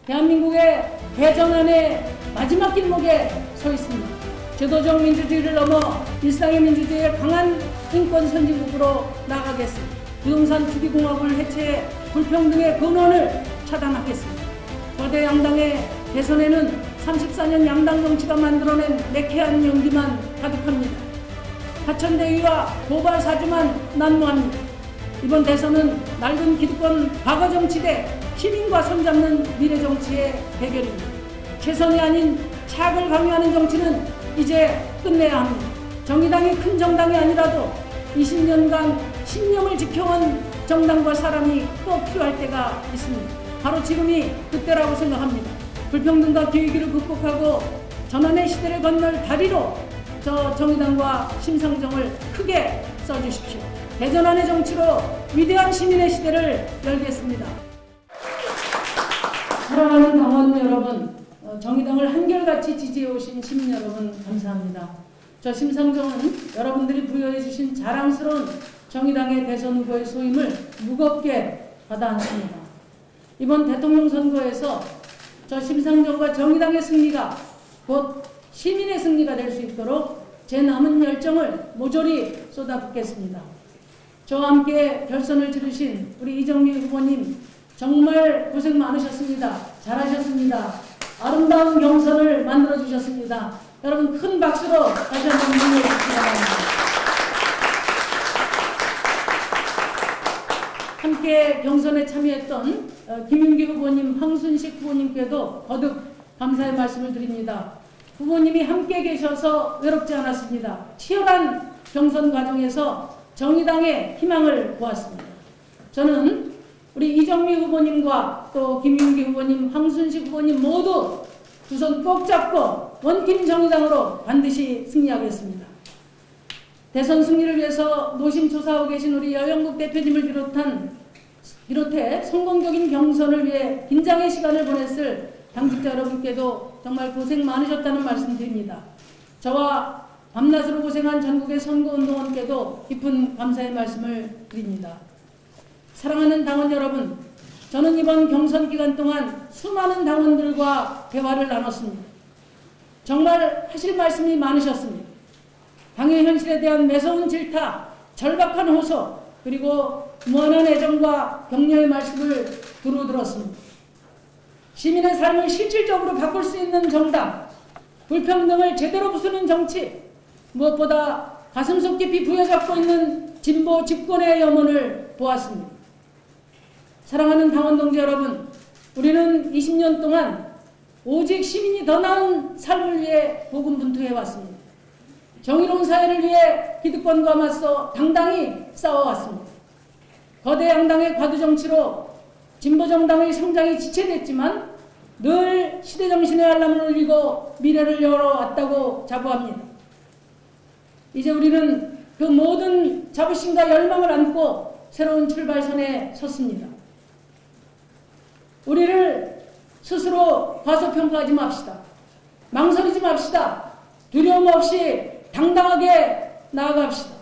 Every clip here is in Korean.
대한민국의 대전환의 마지막 길목에 서 있습니다. 제도적 민주주의를 넘어 일상의 민주주의의 강한 인권 선진국으로 나아가겠습니다. 부동산 투기공학을 해체해 불평등의 근원을 차단하겠습니다. 거대 양당의 대선에는 34년 양당 정치가 만들어낸 매캐한 연기만 가득합니다. 하천대위와 고발 사주만 난무합니다. 이번 대선은 낡은 기득권 과거 정치 대 시민과 손잡는 미래 정치의 대결입니다. 최선이 아닌 착을 강요하는 정치는 이제 끝내야 합니다. 정의당이 큰 정당이 아니라도 20년간 신념을 지켜온 정당과 사람이 또 필요할 때가 있습니다. 바로 지금이 그때라고 생각합니다. 불평등과 기회기를 극복하고 전환의 시대를 건널 다리로 저 정의당과 심상정을 크게 써주십시오. 대전환의 정치로 위대한 시민의 시대를 열겠습니다. 사랑하는 당원 여러분, 정의당을 한결같이 지지해오신 시민 여러분 감사합니다. 저 심상정은 여러분들이 부여해 주신 자랑스러운 정의당의 대선 후보의 소임을 무겁게 받아안습니다. 이번 대통령 선거에서 저 심상정과 정의당의 승리가 곧 시민의 승리가 될 수 있도록 제 남은 열정을 모조리 쏟아붓겠습니다. 저와 함께 결선을 치르신 우리 이정미 후보님 정말 고생 많으셨습니다. 잘하셨습니다. 아름다운 경선을 만들어주셨습니다. 여러분 큰 박수로 다시 한번 응원해 주시기 바랍니다. 함께 경선에 참여했던 김윤기 후보님, 황순식 후보님께도 거듭 감사의 말씀을 드립니다. 후보님이 함께 계셔서 외롭지 않았습니다. 치열한 경선 과정에서 정의당의 희망을 보았습니다. 저는 우리 이정미 후보님과 또 김윤기 후보님, 황순식 후보님 모두 두 손 꼭 잡고 원팀 정의당으로 반드시 승리하겠습니다. 대선 승리를 위해서 노심초사하고 계신 우리 여영국 대표님을 비롯해 성공적인 경선을 위해 긴장의 시간을 보냈을 당직자 여러분께도 정말 고생 많으셨다는 말씀 드립니다. 저와 밤낮으로 고생한 전국의 선거운동원께도 깊은 감사의 말씀을 드립니다. 사랑하는 당원 여러분, 저는 이번 경선 기간 동안 수많은 당원들과 대화를 나눴습니다. 정말 하실 말씀이 많으셨습니다. 당의 현실에 대한 매서운 질타, 절박한 호소, 그리고 무한한 애정과 격려의 말씀을 두루 들었습니다. 시민의 삶을 실질적으로 바꿀 수 있는 정당, 불평등을 제대로 부수는 정치, 무엇보다 가슴속 깊이 부여잡고 있는 진보 집권의 염원을 보았습니다. 사랑하는 당원 동지 여러분, 우리는 20년 동안 오직 시민이 더 나은 삶을 위해 고군분투해왔습니다. 정의로운 사회를 위해 기득권과 맞서 당당히 싸워왔습니다. 거대 양당의 과두정치로 진보정당의 성장이 지체됐지만 늘 시대정신의 알람을 울리고 미래를 열어왔다고 자부합니다. 이제 우리는 그 모든 자부심과 열망을 안고 새로운 출발선에 섰습니다. 우리를 스스로 과소평가하지 맙시다. 망설이지 맙시다. 두려움 없이 당당하게 나아갑시다.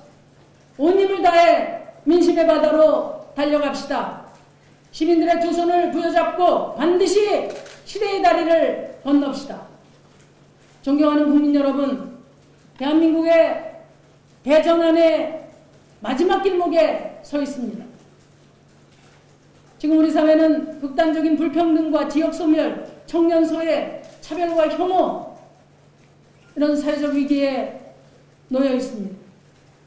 온 힘을 다해 민심의 바다로 달려갑시다. 시민들의 두 손을 부여잡고 반드시 시대의 다리를 건넙시다. 존경하는 국민 여러분, 대한민국의 대전환의 마지막 길목에 서 있습니다. 지금 우리 사회는 극단적인 불평등과 지역소멸, 청년소외, 차별과 혐오, 이런 사회적 위기에 놓여 있습니다.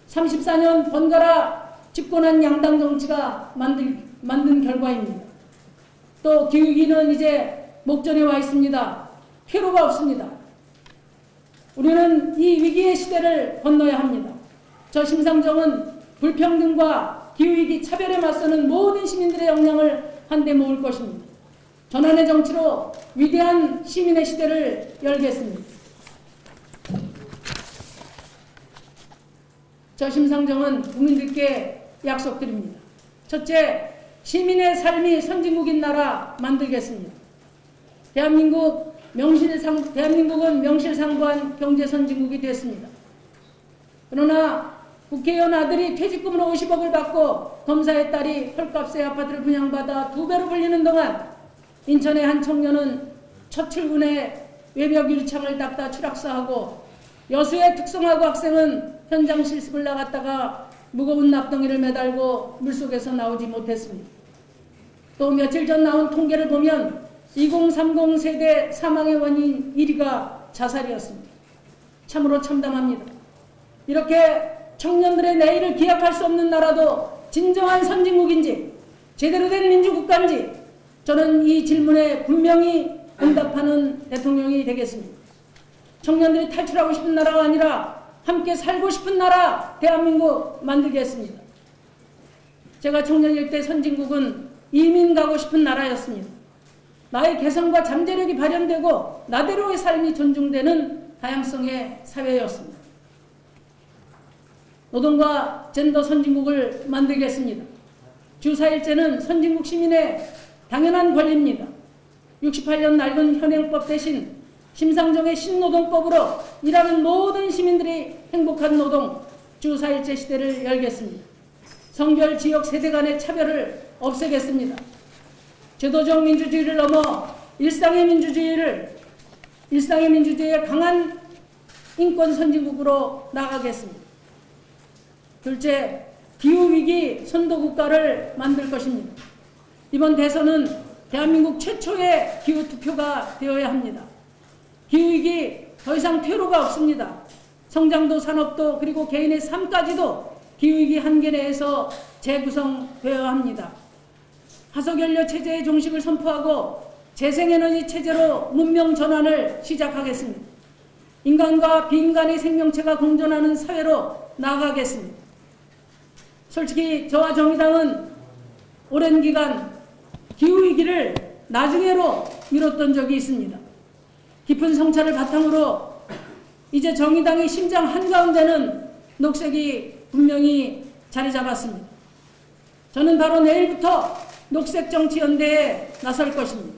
34년 번갈아 집권한 양당 정치가 만든 결과입니다. 또 기후위기는 이제 목전에 와 있습니다. 퇴로가 없습니다. 우리는 이 위기의 시대를 건너야 합니다. 저 심상정은 불평등과 기후위기 차별에 맞서는 모든 시민들의 역량을 한데 모을 것입니다. 전환의 정치로 위대한 시민의 시대를 열겠습니다. 저 심상정은 국민들께 약속드립니다. 첫째, 시민의 삶이 선진국인 나라 만들겠습니다. 대한민국은 명실상부한 경제선진국이 됐습니다. 그러나 국회의원 아들이 퇴직금으로 50억을 받고 검사의 딸이 헐값에 아파트를 분양받아 2배로 불리는 동안 인천의 한 청년은 첫 출근에 외벽 유리창을 닦다 추락사하고 여수의 특성화고 학생은 현장 실습을 나갔다가 무거운 납덩이를 매달고 물속에서 나오지 못했습니다. 또 며칠 전 나온 통계를 보면 2030 세대 사망의 원인 1위가 자살이었습니다. 참으로 참담합니다. 이렇게 청년들의 내일을 기약할 수 없는 나라도 진정한 선진국인지 제대로 된 민주국가인지 저는 이 질문에 분명히 응답하는 대통령이 되겠습니다. 청년들이 탈출하고 싶은 나라가 아니라 함께 살고 싶은 나라 대한민국 만들겠습니다. 제가 청년일 때 선진국은 이민 가고 싶은 나라였습니다. 나의 개성과 잠재력이 발현되고 나대로의 삶이 존중되는 다양성의 사회였습니다. 노동과 젠더 선진국을 만들겠습니다. 주 4일제는 선진국 시민의 당연한 권리입니다. 68년 낡은 현행법 대신 심상정의 신노동법으로 일하는 모든 시민들이 행복한 노동, 주 4일제 시대를 열겠습니다. 성별, 지역, 세대 간의 차별을 없애겠습니다. 제도적 민주주의를 넘어 일상의 민주주의의 강한 인권 선진국으로 나아가겠습니다. 둘째, 기후위기 선도국가를 만들 것입니다. 이번 대선은 대한민국 최초의 기후투표가 되어야 합니다. 기후위기 더 이상 퇴로가 없습니다. 성장도 산업도 그리고 개인의 삶까지도 기후위기 한계 내에서 재구성되어야 합니다. 화석연료 체제의 종식을 선포하고 재생에너지 체제로 문명 전환을 시작하겠습니다. 인간과 비인간의 생명체가 공존하는 사회로 나아가겠습니다. 솔직히 저와 정의당은 오랜 기간 기후위기를 나중에로 미뤘던 적이 있습니다. 깊은 성찰을 바탕으로 이제 정의당의 심장 한가운데는 녹색이 분명히 자리 잡았습니다. 저는 바로 내일부터 녹색정치연대에 나설 것입니다.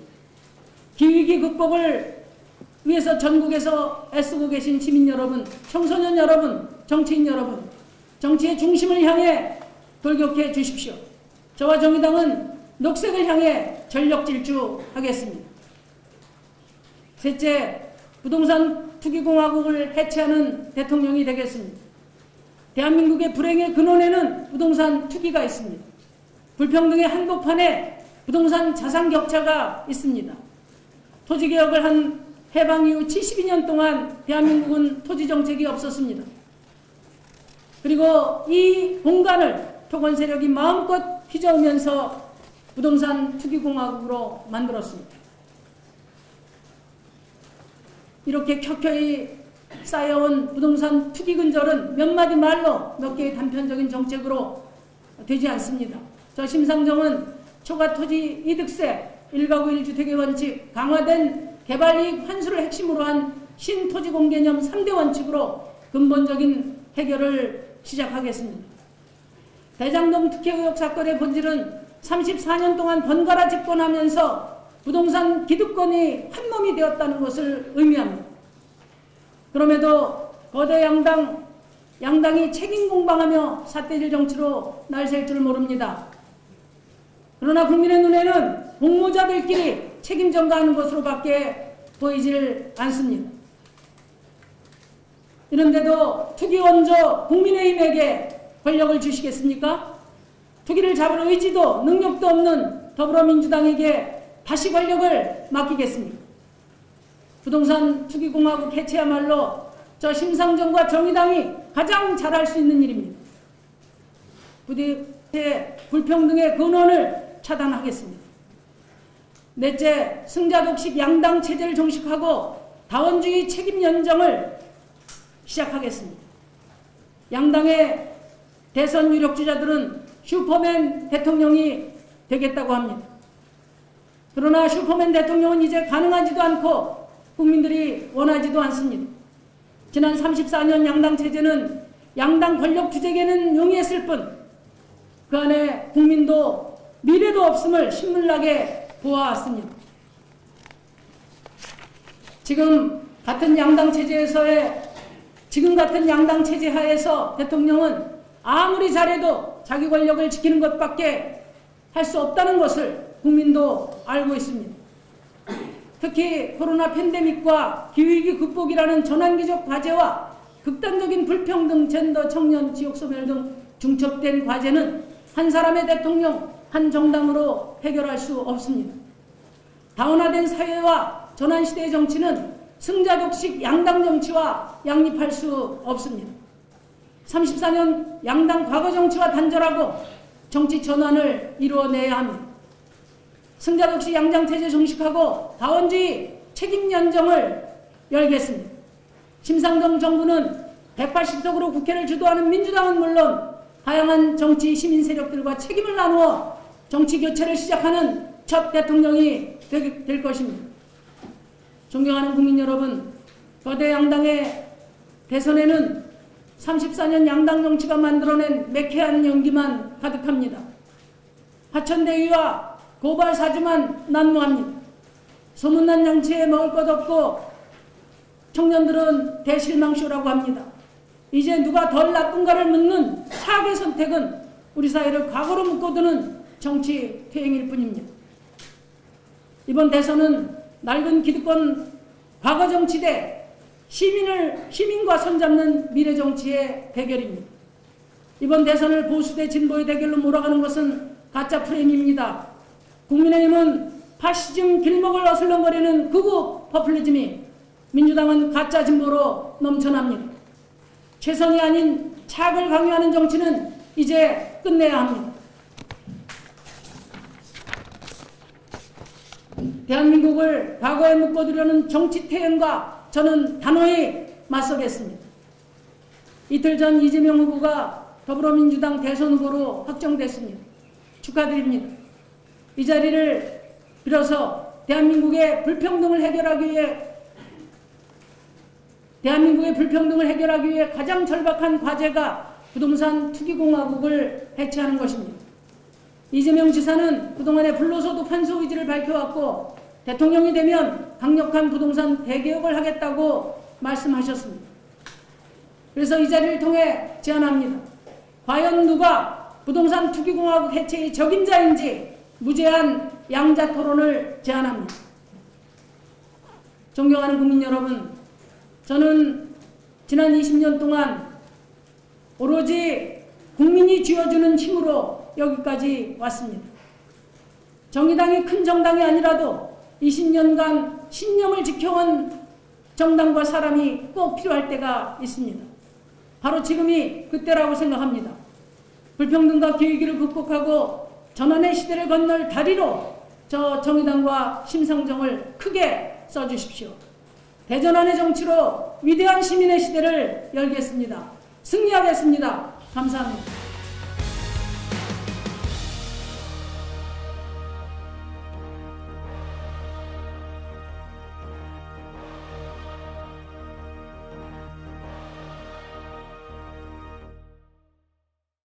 기후위기 극복을 위해서 전국에서 애쓰고 계신 시민 여러분, 청소년 여러분, 정치인 여러분, 정치의 중심을 향해 돌격해 주십시오. 저와 정의당은 녹색을 향해 전력 질주하겠습니다. 셋째, 부동산 투기공화국을 해체하는 대통령이 되겠습니다. 대한민국의 불행의 근원에는 부동산 투기가 있습니다. 불평등의 한복판에 부동산 자산 격차가 있습니다. 토지개혁을 한 해방 이후 72년 동안 대한민국은 토지정책이 없었습니다. 그리고 이 공간을 토건 세력이 마음껏 휘저으면서 부동산 투기공화국으로 만들었습니다. 이렇게 켜켜이 쌓여온 부동산 투기 근절은 몇 마디 말로 몇 개의 단편적인 정책으로 되지 않습니다. 저 심상정은 초과토지 이득세, 1가구 1주택의 원칙, 강화된 개발이익 환수를 핵심으로 한 신토지공 개념 3대 원칙으로 근본적인 해결을 시작하겠습니다. 대장동 특혜 의혹 사건의 본질은 34년 동안 번갈아 집권하면서 부동산 기득권이 한몸이 되었다는 것을 의미합니다. 그럼에도 거대 양당이 책임 공방하며 삿대질 정치로 날샐 줄 모릅니다. 그러나 국민의 눈에는 공모자들끼리 책임 전가하는 것으로밖에 보이질 않습니다. 이런데도 투기 원조 국민의힘에게 권력을 주시겠습니까? 투기를 잡을 의지도 능력도 없는 더불어민주당에게 다시 권력을 맡기겠습니다. 부동산 투기공화국 해체야말로 저 심상정과 정의당이 가장 잘할 수 있는 일입니다. 부디 불평등의 근원을 차단하겠습니다. 넷째, 승자독식 양당 체제를 종식하고 다원주의 책임 연정을 시작하겠습니다. 양당의 대선 유력주자들은 슈퍼맨 대통령이 되겠다고 합니다. 그러나 슈퍼맨 대통령은 이제 가능하지도 않고 국민들이 원하지도 않습니다. 지난 34년 양당 체제는 양당 권력 투쟁에는 용이했을 뿐 그 안에 국민도 미래도 없음을 신물나게 보아왔습니다. 지금 같은 양당 체제 하에서 대통령은 아무리 잘해도 자기 권력을 지키는 것밖에 할 수 없다는 것을 국민도 알고 있습니다. 특히 코로나 팬데믹과 기후위기 극복이라는 전환기적 과제와 극단적인 불평등, 젠더, 청년, 지역소멸 등 중첩된 과제는 한 사람의 대통령, 한 정당으로 해결할 수 없습니다. 다원화된 사회와 전환시대의 정치는 승자독식 양당 정치와 양립할 수 없습니다. 34년 양당 과거 정치와 단절하고 정치 전환을 이루어내야 합니다. 승자독식 양당체제 종식하고 다원주의 책임연정을 열겠습니다. 심상정 정부는 180석으로 국회를 주도하는 민주당은 물론 다양한 정치 시민 세력들과 책임을 나누어 정치 교체를 시작하는 첫 대통령이 될 것입니다. 존경하는 국민 여러분, 거대 양당의 대선에는 34년 양당 정치가 만들어낸 매캐한 연기만 가득합니다. 화천대유와 고발 사주만 난무합니다. 소문난 정치에 먹을 것 없고 청년들은 대실망쇼라고 합니다. 이제 누가 덜 나쁜가를 묻는 사악의 선택은 우리 사회를 과거로 묶어두는 정치 퇴행일 뿐입니다. 이번 대선은 낡은 기득권 과거 정치 대 시민과 손잡는 미래 정치의 대결입니다. 이번 대선을 보수 대 진보의 대결로 몰아가는 것은 가짜 프레임입니다. 국민의힘은 파시즘 길목을 어슬렁거리는 극우 퍼퓰리즘이, 민주당은 가짜 진보로 넘쳐납니다. 최선이 아닌 착을 강요하는 정치는 이제 끝내야 합니다. 대한민국을 과거에 묶어두려는 정치 퇴행과 저는 단호히 맞서겠습니다. 이틀 전 이재명 후보가 더불어민주당 대선 후보로 확정됐습니다. 축하드립니다. 이 자리를 빌어서 대한민국의 불평등을 해결하기 위해 가장 절박한 과제가 부동산 투기공화국을 해체하는 것입니다. 이재명 지사는 그동안의 불로소득 환수 의지를 밝혀왔고 대통령이 되면 강력한 부동산 대개혁을 하겠다고 말씀하셨습니다. 그래서 이 자리를 통해 제안합니다. 과연 누가 부동산 투기공화국 해체의 적임자인지 무제한 양자 토론을 제안합니다. 존경하는 국민 여러분, 저는 지난 20년 동안 오로지 국민이 쥐어주는 힘으로 여기까지 왔습니다. 정의당이 큰 정당이 아니라도 20년간 신념을 지켜온 정당과 사람이 꼭 필요할 때가 있습니다. 바로 지금이 그때라고 생각합니다. 불평등과 기후위기를 극복하고 전환의 시대를 건널 다리로 저 정의당과 심상정을 크게 써주십시오. 대전환의 정치로 위대한 시민의 시대를 열겠습니다. 승리하겠습니다. 감사합니다.